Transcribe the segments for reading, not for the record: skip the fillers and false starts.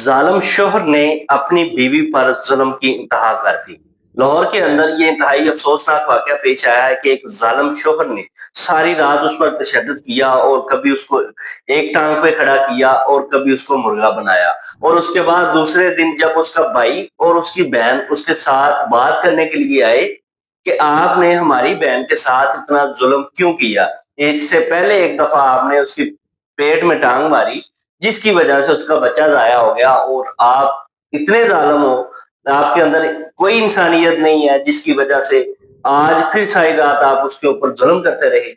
जालिम शोहर ने अपनी बीवी पर जुल्म की इंतहा कर दी। लाहौर के अंदर ये इंतहाई अफसोसनाक वाकया पेश आया है कि एक जालिम शोहर ने सारी रात उस पर तशद्दुद किया और कभी उसको एक टांग पे खड़ा किया और कभी उसको मुर्गा बनाया। और उसके बाद दूसरे दिन जब उसका भाई और उसकी बहन उसके साथ बात करने के लिए आए कि आपने हमारी बहन के साथ इतना जुल्म क्यों किया, इससे पहले एक दफा आपने उसकी पेट में टांग मारी जिसकी वजह से उसका बच्चा जाया हो गया और आप इतने जालिम हो, आपके अंदर कोई इंसानियत नहीं है जिसकी वजह से आज फिर सारी रात आप उसके ऊपर जुल्म करते रहे।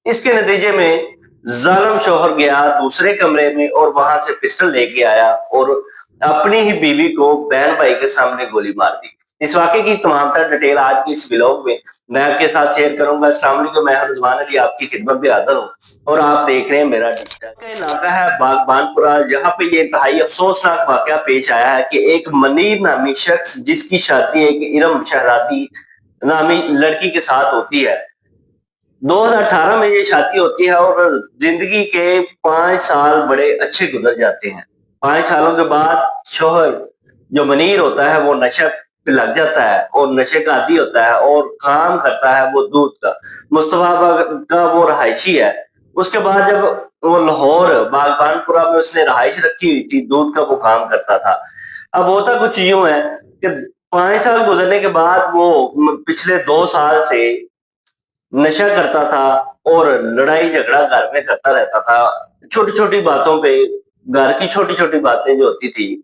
इसके नतीजे में जालिम शौहर गया दूसरे कमरे में और वहां से पिस्टल लेके आया और अपनी ही बीवी को बहन भाई के सामने गोली मार दी। इस वाकये की तमाम तर डिटेल आज की इस व्लॉग में मैं आपके साथ शेयर करूंगा। अस्सलाम वालेकुम, मैं रिजवान अली आपकी खिदमत में हाजिर हूँ और आप देख रहे हैं मेरा डिजिटल का इलाका है बागबानपुरा। यहाँ पे ये इंतहाई अफसोसनाक वाकया पेश आया है कि एक मनीर नामी शख्स जिसकी शादी एक इरम शहजादी नामी लड़की के साथ होती है, 2018 में ये शादी होती है और जिंदगी के 5 साल बड़े अच्छे गुजर जाते हैं। 5 सालों के बाद शोहर जो मनीर होता है वो नशे पे लग जाता है और नशे का आदी होता है और काम करता है वो दूध का। मुस्तफा का वो रहायशी है। उसके बाद जब वो लाहौर बागबानपुरा में उसने रहायश रखी हुई थी, दूध का वो काम करता था। अब होता कुछ यूं है कि 5 साल गुजरने के बाद वो पिछले 2 साल से नशा करता था और लड़ाई झगड़ा घर में करता रहता था। छोटी छोटी बातों पे, घर की छोटी छोटी बातें जो होती थी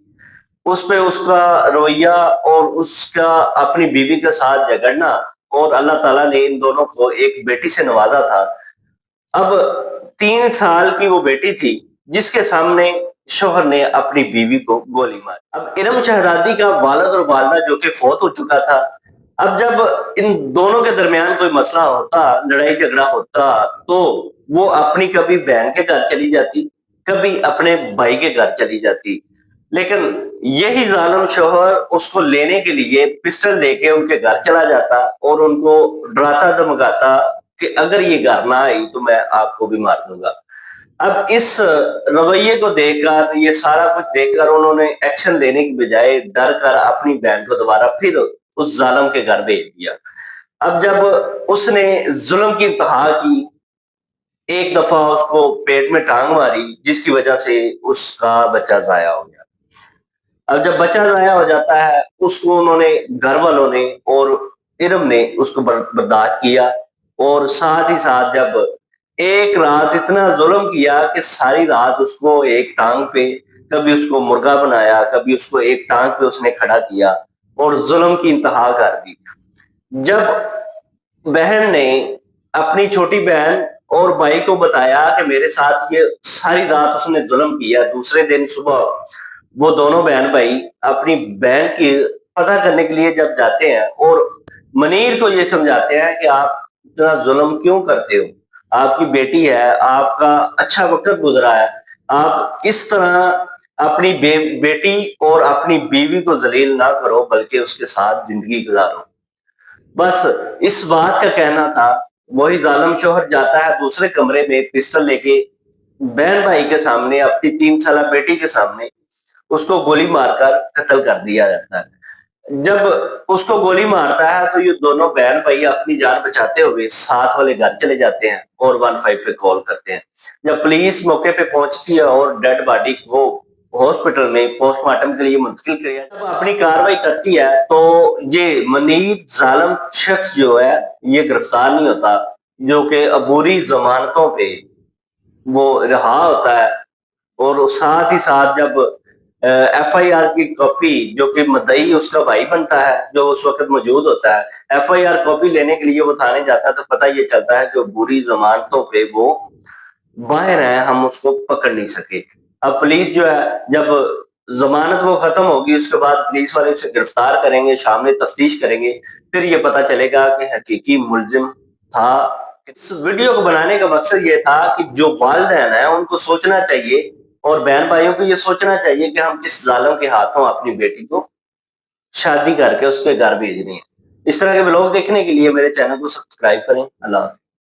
उस पे उसका रवैया और उसका अपनी बीवी के साथ झगड़ना, और अल्लाह ताला ने इन दोनों को एक बेटी से नवाजा था। अब 3 साल की वो बेटी थी जिसके सामने शोहर ने अपनी बीवी को गोली मारी। अब इरम शहजादी का वालिद और वालदा जो कि फौत हो चुका था, अब जब इन दोनों के दरमियान कोई मसला होता, लड़ाई झगड़ा होता, तो वो अपनी कभी बहन के घर चली जाती, कभी अपने भाई के घर चली जाती। लेकिन यही जालिम शोहर उसको लेने के लिए पिस्टल लेके उनके घर चला जाता और उनको डराता धमकाता कि अगर ये घर ना आई तो मैं आपको भी मार दूंगा। अब इस रवैये को देखकर, ये सारा कुछ देखकर उन्होंने एक्शन लेने की बजाय डर कर अपनी बहन को दोबारा फिर उस जालिम के घर भेज दिया। अब जब उसने जुल्म की इंतहा की, एक दफा उसको पेट में टांग मारी जिसकी वजह से उसका बच्चा जाया हो गया। अब जब बच्चा जाया हो जाता है उसको उन्होंने, घर वालों ने और इरम ने उसको बर्दाश्त किया और साथ ही साथ जब एक रात इतना जुल्म किया कि सारी रात उसको एक टांग पे, कभी उसको मुर्गा बनाया, कभी उसको एक टांग पे उसने खड़ा किया और जुल्म की इंतहा कर दी। जब बहन ने अपनी छोटी बहन और भाई को बताया कि मेरे साथ ये सारी रात उसने जुल्म किया, दूसरे दिन सुबह वो दोनों बहन भाई अपनी बहन की पता करने के लिए जब जाते हैं और मनीर को ये समझाते हैं कि आप इतना जुल्म क्यों करते हो, आपकी बेटी है, आपका अच्छा वक्त गुजरा है, आप इस तरह अपनी बेटी और अपनी बीवी को जलील ना करो बल्कि उसके साथ जिंदगी गुजारो। बस इस बात का कहना था। वही जालिम शोहर जाता है दूसरे कमरे में पिस्टल लेके बहन भाई के सामने, अपनी 3 साल बेटी के सामने उसको गोली मारकर कत्ल कर दिया जाता है। जब उसको गोली मारता है तो ये दोनों बहन भाई अपनी जान बचाते हुए साथ वाले घर चले जाते हैं और 15 पे कॉल करते हैं। जब पुलिस मौके पे पहुंचती है और डेड बॉडी को हॉस्पिटल में पोस्टमार्टम के लिए मुंतकिल किया, जब अपनी कार्रवाई करती है तो ये मनीर जालिम शख्स जो है ये गिरफ्तार नहीं होता, जो कि अबूरी जमानतों पे वो रिहा होता है। और साथ ही साथ जब एफआईआर की कॉपी, जो कि मुद्दई उसका भाई बनता है जो उस वक्त मौजूद होता है, एफआईआर कॉपी लेने के लिए वो थाने जाता है तो पता ये चलता है कि बुरी जमानतों पे वो बाहर है, हम उसको पकड़ नहीं सके। अब पुलिस जो है, जब जमानत वो खत्म होगी उसके बाद पुलिस वाले उसे गिरफ्तार करेंगे, शामिल तफ्तीश करेंगे, फिर ये पता चलेगा कि हकीकी मुलजिम था। इस वीडियो को बनाने का मकसद ये था कि जो वालिदैन है उनको सोचना चाहिए और बहन भाइयों को ये सोचना चाहिए कि हम किस जालिम के हाथों अपनी बेटी को शादी करके उसके घर भेजनी है। इस तरह के व्लॉग देखने के लिए मेरे चैनल को सब्सक्राइब करें। अल्लाह हाफ़िज़।